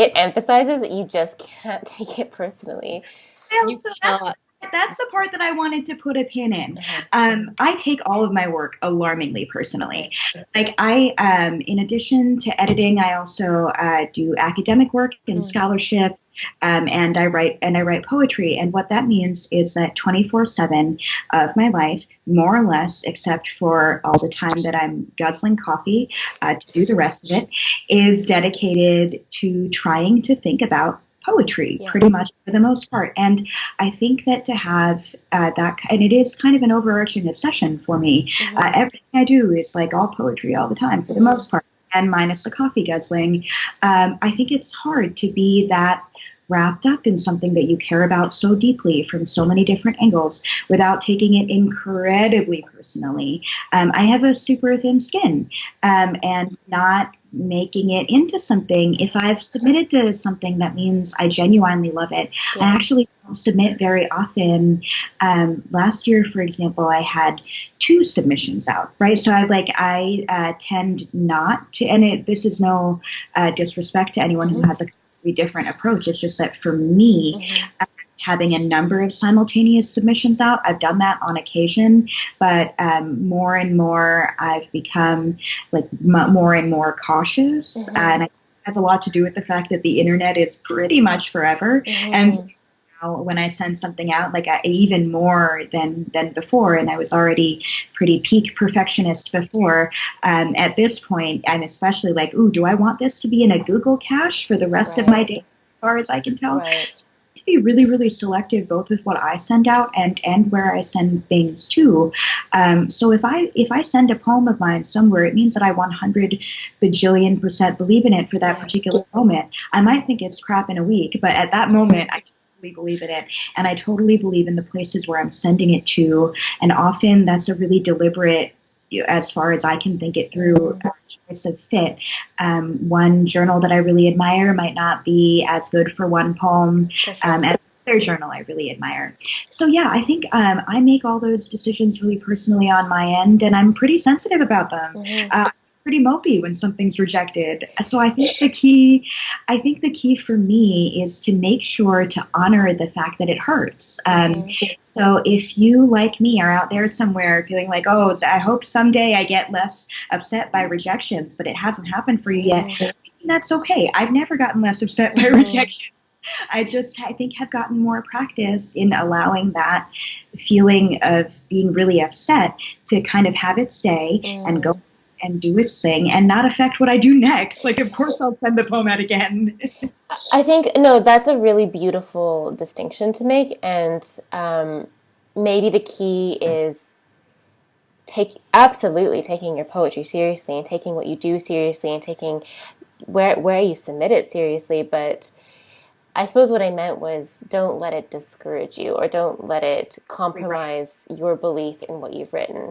it emphasizes that you just can't take it personally. Well, You so cannot. that's the part that I wanted to put a pin in. Uh-huh. I take all of my work alarmingly personally. Okay. Like in addition to editing, I also do academic work and Mm. scholarship, and I write poetry. And what that means is that 24/7 of my life, more or less, except for all the time that I'm guzzling coffee to do the rest of it, is dedicated to trying to think about poetry, Yeah. pretty much for the most part. And I think that to have and it is kind of an overarching obsession for me. Hmm. Everything I do is like all poetry all the time, for the Hmm. most part, and minus the coffee guzzling. I think it's hard to be that wrapped up in something that you care about so deeply from so many different angles without taking it incredibly personally. I have a super thin skin, and not making it into something. If I've submitted to something, that means I genuinely love it. I Yeah. actually don't submit very often. Last year, for example, I had two submissions out, right? So I tend not to, and this is no disrespect to anyone who Hmm. has a completely different approach. It's just that for me, Hmm. having a number of simultaneous submissions out. I've done that on occasion, but more and more I've become like more and more cautious, Hmm. and it has a lot to do with the fact that the internet is pretty much forever. And Hmm. now when I send something out, like even more than before, and I was already pretty peak perfectionist before. At this point, I'm especially like, ooh, do I want this to be in a Google cache for the rest of my Right. day? As far as I can tell, Right. to be really, really selective both with what I send out and where I send things to. So if I send a poem of mine somewhere, it means that I 100 bajillion% believe in it for that Yeah. particular moment. I might think it's crap in a week, but at that moment, I totally believe in it, and I totally believe in the places where I'm sending it to. And often that's a really deliberate, as far as I can think it through, Mm. choice of fit. One journal that I really admire might not be as good for one poem For sure. as another journal I really admire. So yeah, I think I make all those decisions really personally on my end, and I'm pretty sensitive about them. Hmm. Pretty mopey when something's rejected. So I think the key for me is to make sure to honor the fact that it hurts. Hmm. So if you, like me, are out there somewhere feeling like, oh, I hope someday I get less upset by rejections, but it hasn't happened for you Hmm. yet, that's okay. I've never gotten less upset by Hmm. rejection. I think, have gotten more practice in allowing that feeling of being really upset to kind of have it stay and go Mm. and do its thing and not affect what I do next. Like, of course, I'll send the poem out again. I think, no, that's a really beautiful distinction to make, and maybe the key is absolutely taking your poetry seriously and taking what you do seriously and taking where you submit it seriously. But I suppose what I meant was don't let it discourage you or don't let it Right. compromise your belief in what you've written.